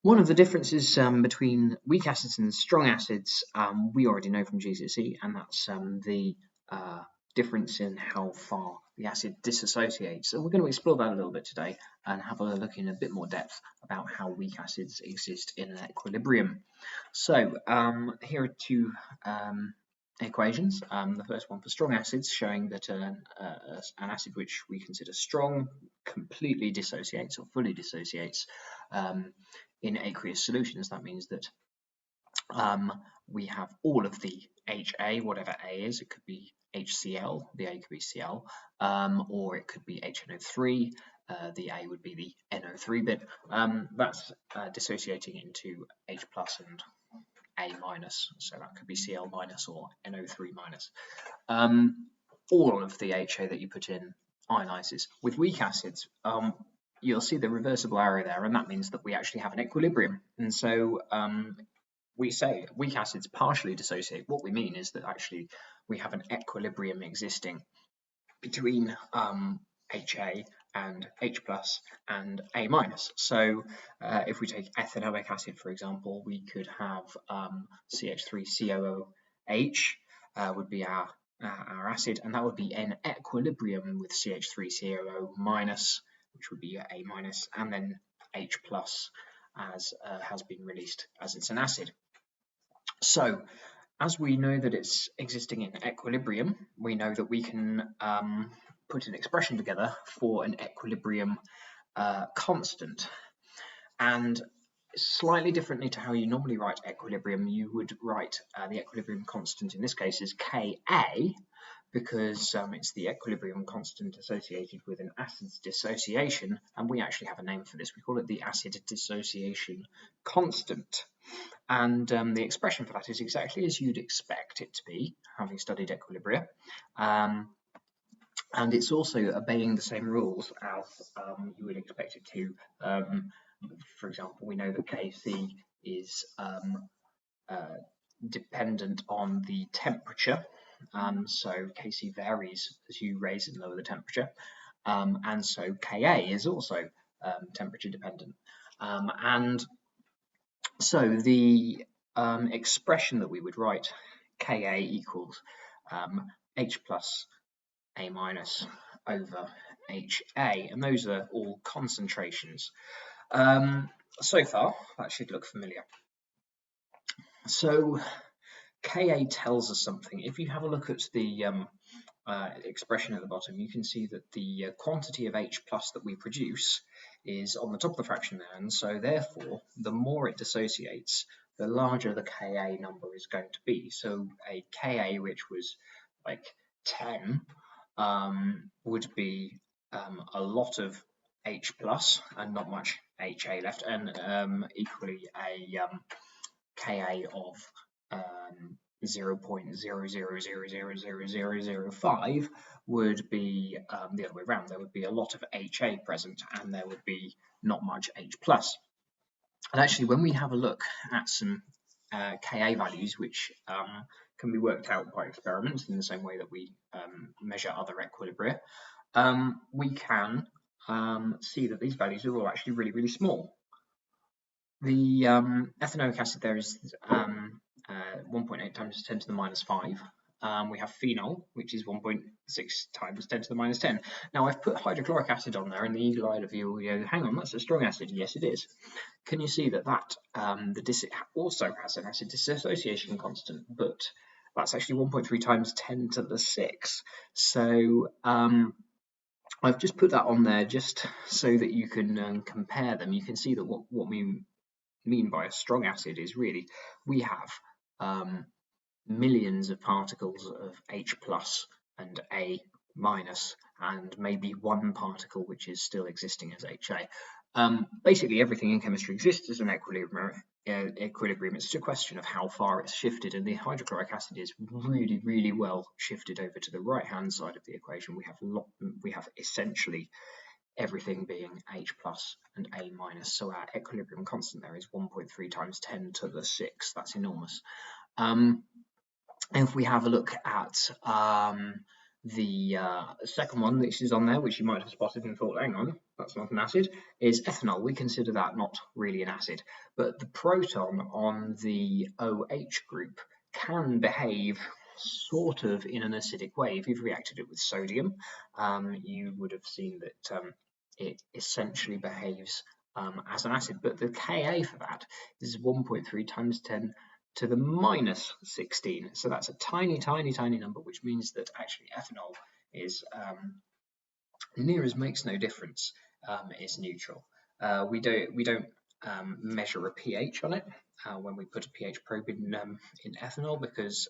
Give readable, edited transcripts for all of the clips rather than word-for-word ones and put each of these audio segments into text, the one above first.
One of the differences between weak acids and strong acids we already know from GCSE, and that's the difference in how far the acid dissociates. So we're going to explore that a little bit today and have a look in a bit more depth about how weak acids exist in an equilibrium. So here are two equations. The first one for strong acids, showing that an acid which we consider strong completely dissociates or fully dissociates in aqueous solutions. That means that we have all of the HA, whatever A is. It could be HCl, the A could be Cl, or it could be HNO3. The A would be the NO3 bit. That's dissociating into H plus and A minus, so that could be Cl minus or NO3 minus. All of the HA that you put in ionizes. With weak acids, you'll see the reversible arrow there, and that means that we actually have an equilibrium. And so we say weak acids partially dissociate. What we mean is that actually we have an equilibrium existing between HA and H plus and A minus. So if we take ethanoic acid, for example, we could have CH3COOH would be our acid, and that would be in equilibrium with CH3COO minus, which would be A minus, and then H plus as has been released as it's an acid. So as we know that it's existing in equilibrium, we know that we can put an expression together for an equilibrium constant. And slightly differently to how you normally write equilibrium, you would write the equilibrium constant in this case is Ka, because it's the equilibrium constant associated with an acid's dissociation, and we actually have a name for this. We call it the acid dissociation constant. And the expression for that is exactly as you'd expect it to be, having studied equilibria. And it's also obeying the same rules as you would expect it to. For example, we know that Kc is dependent on the temperature. So Kc varies as you raise and lower the temperature. And so Ka is also temperature dependent. And so the expression that we would write, Ka equals H plus A minus over HA, and those are all concentrations. So far, that should look familiar. So Ka tells us something. If you have a look at the expression at the bottom, you can see that the quantity of H plus that we produce is on the top of the fraction there, and so therefore the more it dissociates, the larger the Ka number is going to be. So a Ka which was like 10 would be a lot of H plus and not much HA left, and equally a Ka of 0.00000005 would be the other way around. There would be a lot of HA present and there would be not much H plus. And actually, when we have a look at some Ka values, which can be worked out by experiments in the same way that we measure other equilibria, we can see that these values are all actually really, really small. The ethanoic acid there is 1.8 times 10 to the minus 5. We have phenol, which is 1.6 times 10 to the minus 10. Now, I've put hydrochloric acid on there, and the eagle-eyed of you will go, hang on, that's a strong acid. Yes, it is. Can you see that also has an acid dissociation constant, but that's actually 1.3 times 10 to the 6. So I've just put that on there just so that you can compare them. You can see that what we mean by a strong acid is really we have millions of particles of H plus and A minus, and maybe one particle which is still existing as HA. Basically, everything in chemistry exists as an equilibrium. It's just a question of how far it's shifted, and the hydrochloric acid is really, really well shifted over to the right-hand side of the equation. We have essentially everything being H plus and A minus, so our equilibrium constant there is 1.3 times 10 to the 6. That's enormous. If we have a look at The second one which is on there, which you might have spotted and thought, hang on, that's not an acid, is ethanol. We consider that not really an acid, but the proton on the OH group can behave sort of in an acidic way. If you've reacted it with sodium, you would have seen that it essentially behaves as an acid, but the Ka for that is 1.3 times 10 to the minus 16. So that's a tiny, tiny, tiny number, which means that actually ethanol is near as makes no difference. It's neutral. We don't measure a pH on it when we put a pH probe in ethanol, because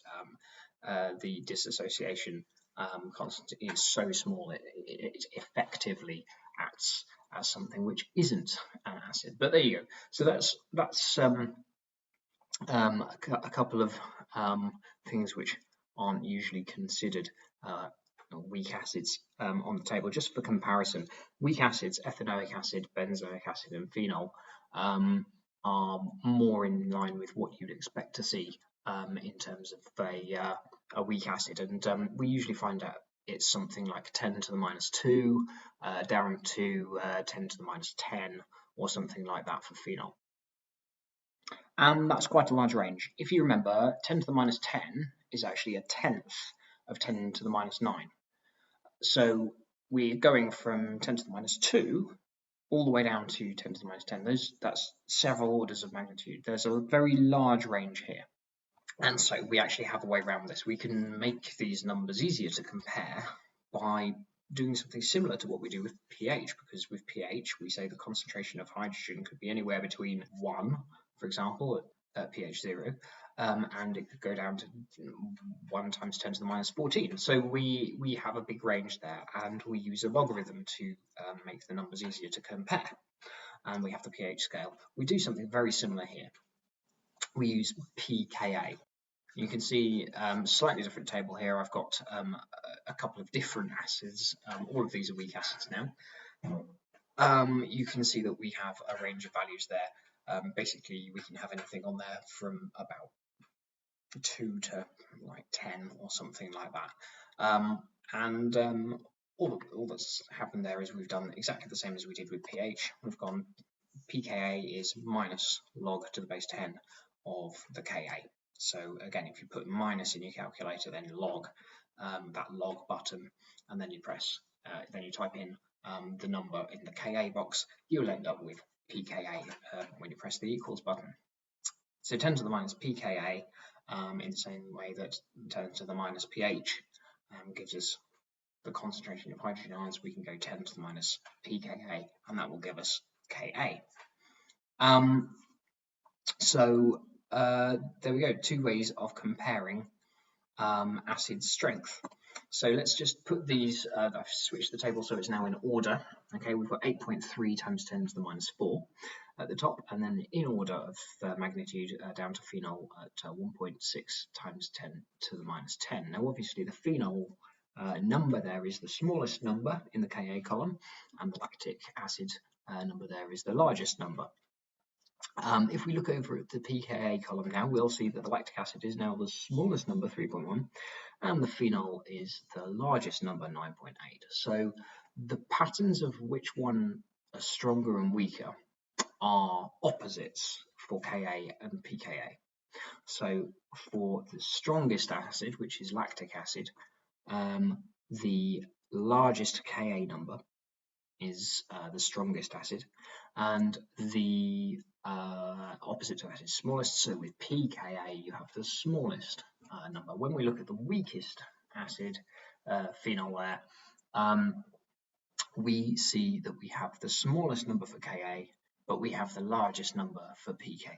the dissociation constant is so small it effectively acts as something which isn't an acid. But there you go. So that's a couple of things which aren't usually considered weak acids on the table. Just for comparison, weak acids, ethanoic acid, benzoic acid, and phenol, are more in line with what you'd expect to see in terms of a weak acid, and we usually find out it's something like 10 to the minus 2 down to 10 to the minus 10 or something like that for phenol. And that's quite a large range. If you remember, 10 to the minus 10 is actually a tenth of 10 to the minus 9. So we're going from 10 to the minus 2 all the way down to 10 to the minus 10. That's several orders of magnitude. There's a very large range here. And so we actually have a way around this. We can make these numbers easier to compare by doing something similar to what we do with pH, because with pH we say the concentration of hydrogen could be anywhere between 1, for example, at pH 0, and it could go down to 1 times 10 to the minus 14. So we have a big range there, and we use a logarithm to make the numbers easier to compare. And we have the pH scale. We do something very similar here. We use pKa. You can see slightly different table here. I've got a couple of different acids. All of these are weak acids now. You can see that we have a range of values there. Basically, we can have anything on there from about 2 to like 10 or something like that. All that's happened there is we've done exactly the same as we did with pH. We've gone pKa is minus log to the base 10 of the Ka. So again, if you put minus in your calculator, then log, that log button, and then you press, then you type in the number in the Ka box, you'll end up with pKa when you press the equals button. So 10 to the minus pKa, in the same way that 10 to the minus pH gives us the concentration of hydrogen ions, we can go 10 to the minus pKa, and that will give us Ka. There we go, 2 ways of comparing acid strength. So let's just put these, I've switched the table so it's now in order. Okay, we've got 8.3 times 10 to the minus 4 at the top, and then in order of magnitude down to phenol at 1.6 times 10 to the minus 10. Now obviously the phenol number there is the smallest number in the Ka column, and the lactic acid number there is the largest number. If we look over at the pKa column now, we'll see that the lactic acid is now the smallest number, 3.1, and the phenol is the largest number, 9.8. So the patterns of which one are stronger and weaker are opposites for Ka and pKa. So for the strongest acid, which is lactic acid, the largest Ka number is the strongest acid, and the opposite to that is smallest. So with pKa you have the smallest number. When we look at the weakest acid, phenol there, we see that we have the smallest number for Ka, but we have the largest number for pKa.